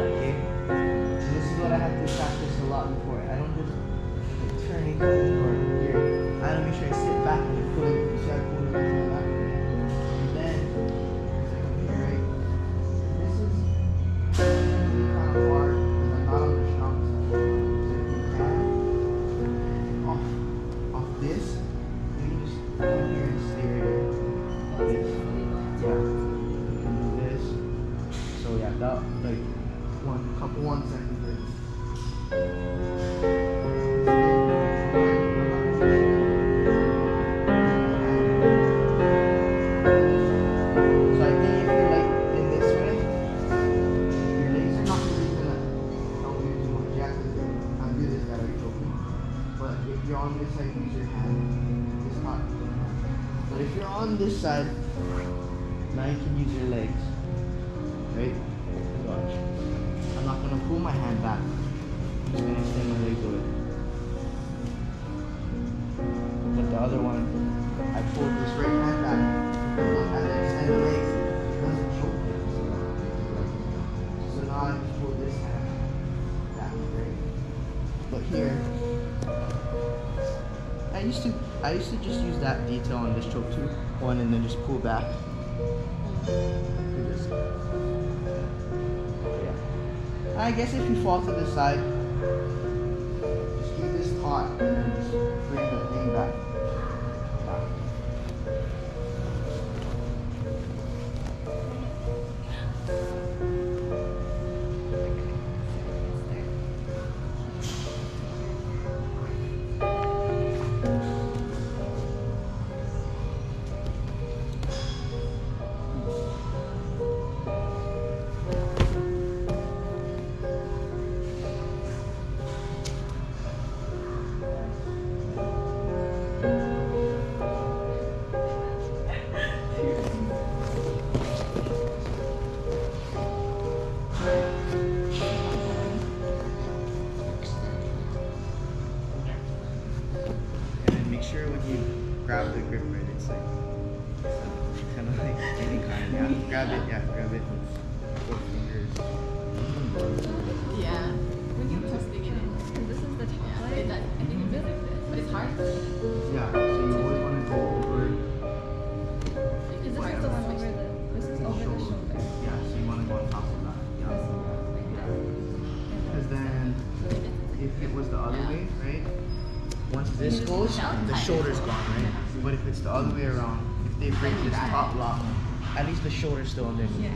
Okay. So this is what I have to practice a lot before. I don't just like, turn it or here. I have to make sure I sit back and pull it. You see I pull it into my back. And then it's like up here, right? This is really kind of hard because I'm not on the strong side. So if you can, off this, you can just come here and stay right here. This. Yeah. You can do this. So yeah, that like couple 1 second breaks. So I think if you're like in this way, your legs are not really gonna help you too much. You have to undo this guy right choking. But if you're on this side, use your hand. It's not. But if you're on this side, now you can use your legs. Right? Watch. I'm not gonna pull my hand back. I'm just gonna extend my legs away. But the other one, I pulled this right hand back. As I extend the legs, it doesn't choke me. So now I just pull this hand back, right? But here, I used to just use that detail on this choke too. One and then just pull back. Do this. Yeah. I guess if you fall to the side, just keep this taut and then just bring the thing back. And then make sure when you grab the grip right, it's like kind of like any kind. Yeah, grab it. Yeah, grab it. Both fingers. Yeah. When you just dig it in. And this is the top leg. I think it feels like this. But it's hard. Yeah. So you always want to go over. Is this the one over the? This is over the shoulder. this goes, Down the tight. shoulder's gone, right? But if it's the other way around, if they break this top lock, at least the shoulder's still underneath. Yeah.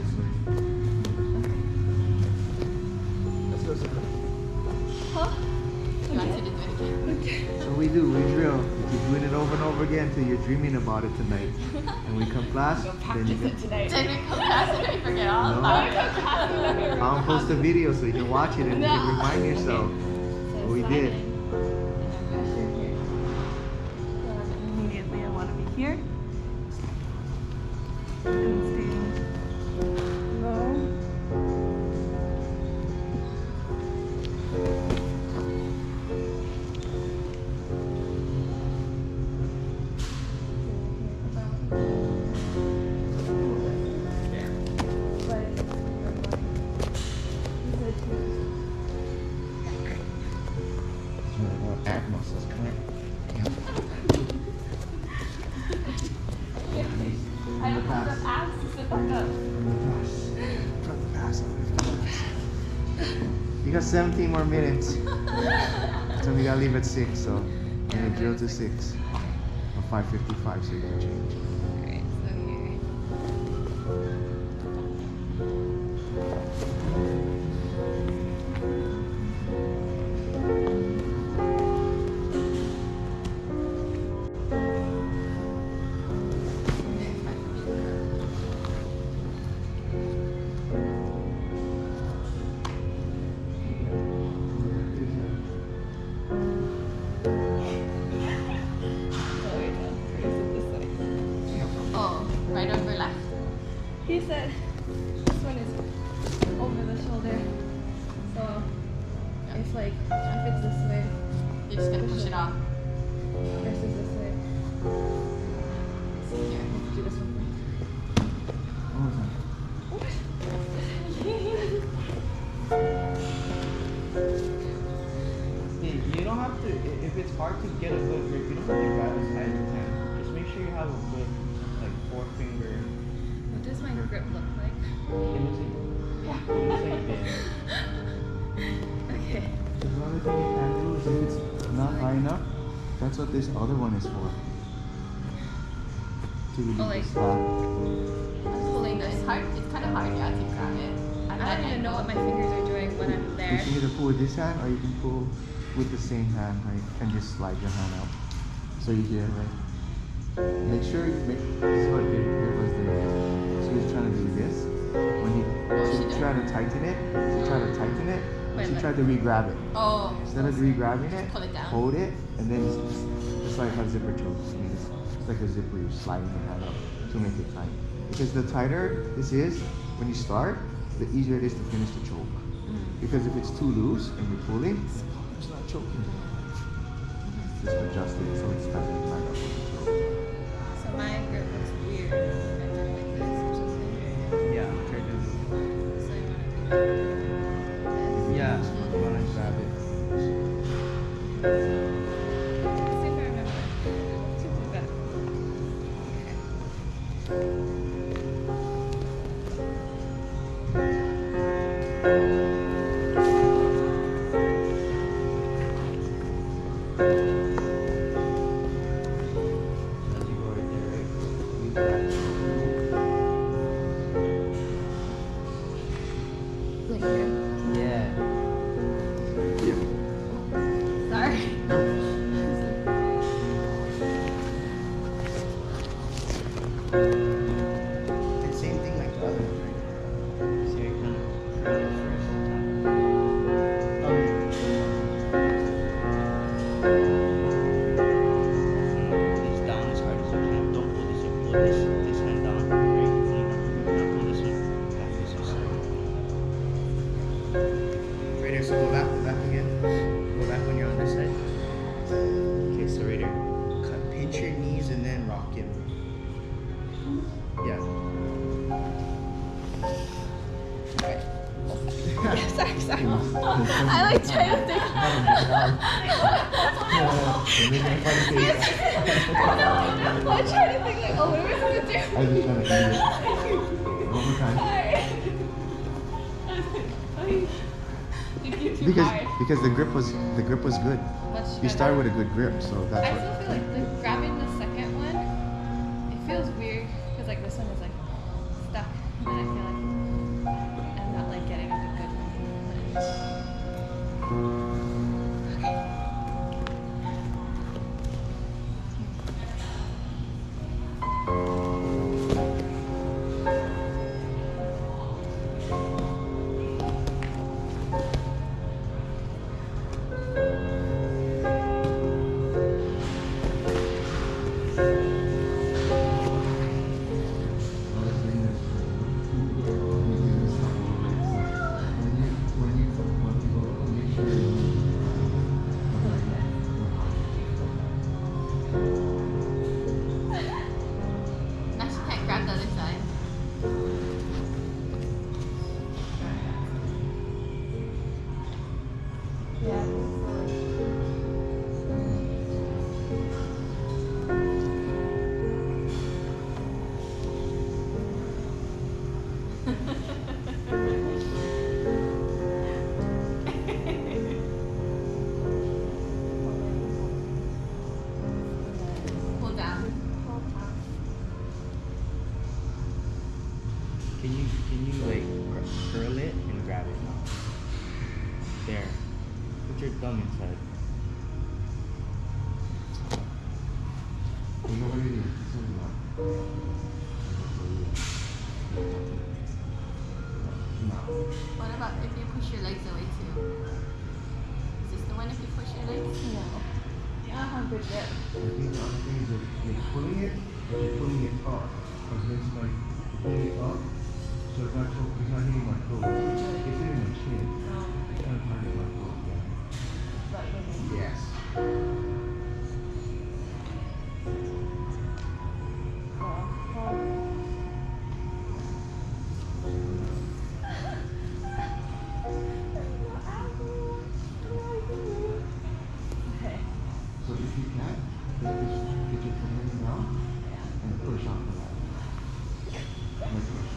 Let's go, Sarah. Huh? You want to do it again? So we do, we drill. We keep doing it over and over again until you're dreaming about it tonight. And we come class, then you Practice it can. tonight. Did we come past and we forget all No. about it? I'll post a video so you can watch it and you can remind yourself what we did. Immediately, I want to be here. And stay low. Ab muscles, come here. I don't have enough abs to sit back up. You got 17 more minutes. So we gotta leave at 6, so I'm gonna drill to 6. Or 5:55 so you can change. Alright, so here. Oh, right over left? He said this one is over the shoulder. So it's like if it's this way You're just gonna push it off. versus this way. Here. Do this one. Hey, you don't have to, if it's hard to get a good grip, you don't have to grab as tight as you can. Just make sure you have a good, like, forefinger. What does my grip look like? It looks like this. Okay. The other thing you can do is if it's not high enough, that's what this other one is for. To relieve like- the slack. I'm pulling this hard. It's kind of hard, yeah, to grab it. I don't even know what my fingers are doing when I'm You there. can either pull with this hand or you can pull with the same hand, right? And just slide your hand out. So you hear, right? Make sure you make this is what Dave was doing. So he's trying to do this. When he she try to tighten it, she tried to tighten it, Wait, she look. tried to re-grab it. Oh. Instead of re-grabbing it, Pull it down. hold it, and then it's like a zipper choke. I mean, it's like a zipper, you're sliding your hand up to make it tight. Because the tighter this is, when you start, the easier it is to finish the choke. Because if it's too loose and you're pulling, it's not choking. Just adjust it so it's tight and back up with the choke. So my grip looks weird. I do like this or something. Yeah, try to. So I want to do this. Yeah, you wanna grab it. Let's see if I remember to do that. As you go right there, right? Use that. Like here. Yeah. Sorry. And same thing like the other one, right? So you're kind of curl it first sometimes. Pull this down as hard as you can. Don't pull this up. Pull this hand down, right? Now pull this one back this way. Right here, so go back again. Go back when you're on this side. Okay, so right here. Pinch your knees and then rock him. Yeah. Sorry. I like trying to think. I'm trying to think like, oh, what am I supposed to do? I was just trying to end it. One more time. Did you too because hard. because the grip was good. Much You better. started with a good grip, so that's I what. still feel like grabbing the second one, it feels weird because like this one is like stuck, and then I feel like I'm not like getting a good one. Now she can't grab the other side. Pull down. Can you like curl it and grab it now? There. Put your thumb inside. What about if you push your legs away too? Is this the one if you push your legs? No. Yeah, I have good grip. I think the other thing is that you're pulling it, but you're pulling it up. Because it's like you're pulling it up, so it's not hitting my toes. It's hitting my chin. It's kind of hitting my toes. Yeah. Yes. So if you can, then just get your finger down and push off the line. Like this.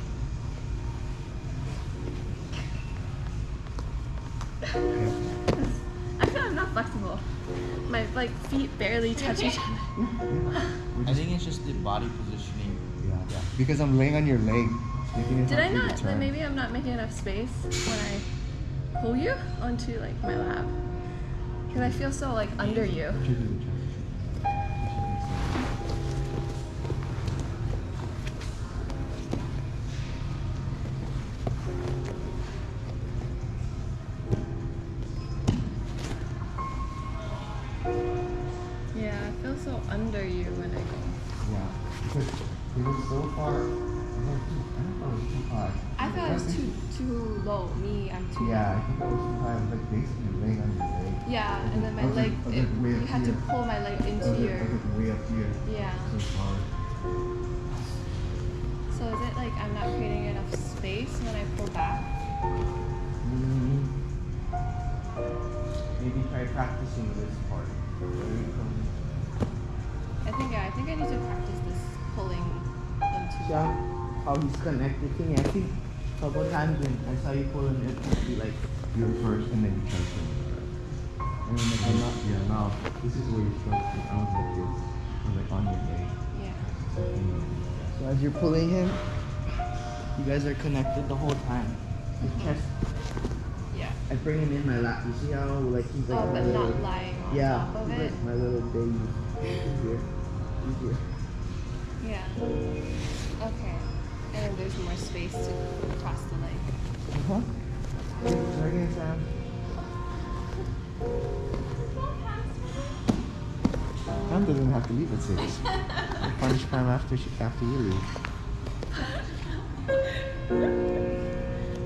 I feel I'm not flexible. My like feet barely touch each other. I think it's just the body positioning. Yeah. Because I'm laying on your leg. Making it Did I hard for you to not? turn. Then maybe I'm not making enough space when I pull you onto like my lap. Because I feel so like under you. What you do the chest? Yeah, I feel so under you when I go. Yeah. Because it was so far. I don't know if it was too high. I thought it was too low. Me, I'm too Yeah, I low. think it was too high. I was like basically laying on your leg. Yeah, and then my I was leg, like way you up had to here. pull my leg I into was your. like way up here. Yeah. So hard. So is it like I'm not creating enough space when I pull back? Maybe try practicing this part. I think I need to practice this pulling into. See how he's connected to me? I think a couple times when I saw you pulling it, it'd be like, You're first, and then you try to. and then like, I'm not. Yeah, now this is where you start. I was like this. I was like on your leg. Yeah. So as you're pulling him, you guys are connected the whole time. His chest, Yeah. I bring him in my lap. You see how like he's like Oh, my but little, not lying on yeah, top of he's it. like my little baby. He's here. He's here. Yeah. Okay. And then there's more space to cross the leg. Uh-huh. Try again, Sam. Pam doesn't have to leave at 6. I punish Pam after you leave.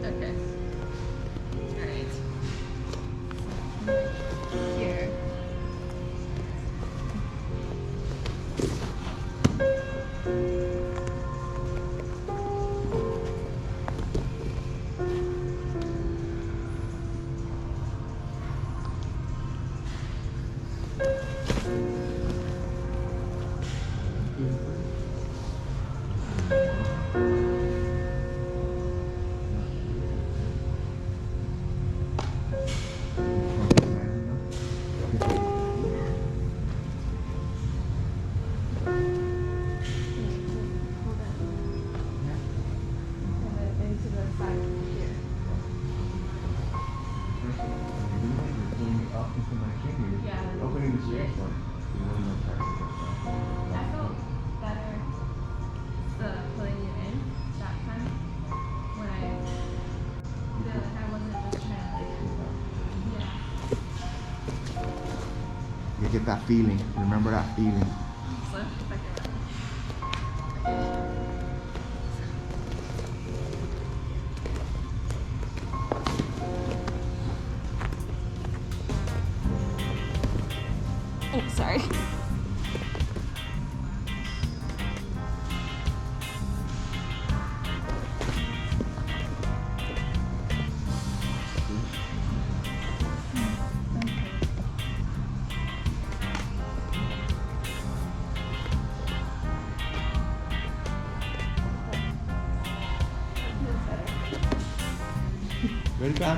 Okay. Alright. Here. into my fingers. Yeah. Opening the space for it. You really don't try to get I felt better pulling you in that time when I feel like I wasn't just trying to like, yeah. You get that feeling. Remember that feeling. So, back around. Oh, sorry. Ready, Pam?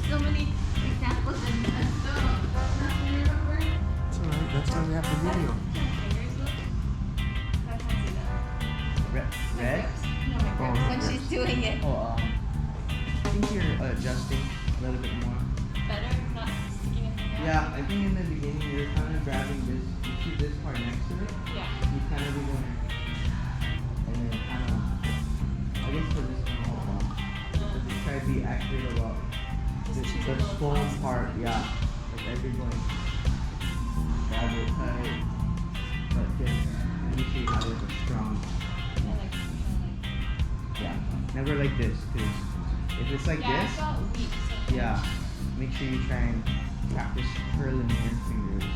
So many examples and still nothing to remember. It's alright. That's why we have the video. Fingers look. I can't see that. Red? No, my grip. When she's doing it. Oh, I think you're adjusting a little bit more. Better, not sticking a finger out. Yeah, I think in the beginning you're kind of grabbing this. You see this part next to it. Yeah. You kind of be going, and then kind of. I guess for this one, hold on. But just try to be accurate about Just choose a the little skull cross. part. Yeah, like as you're going, grab it tight, but just let me show you how it's strong. I like kinda Yeah, never like this, cause if it's like yeah, this, I felt weak. So yeah, make sure you try and practice curling your fingers.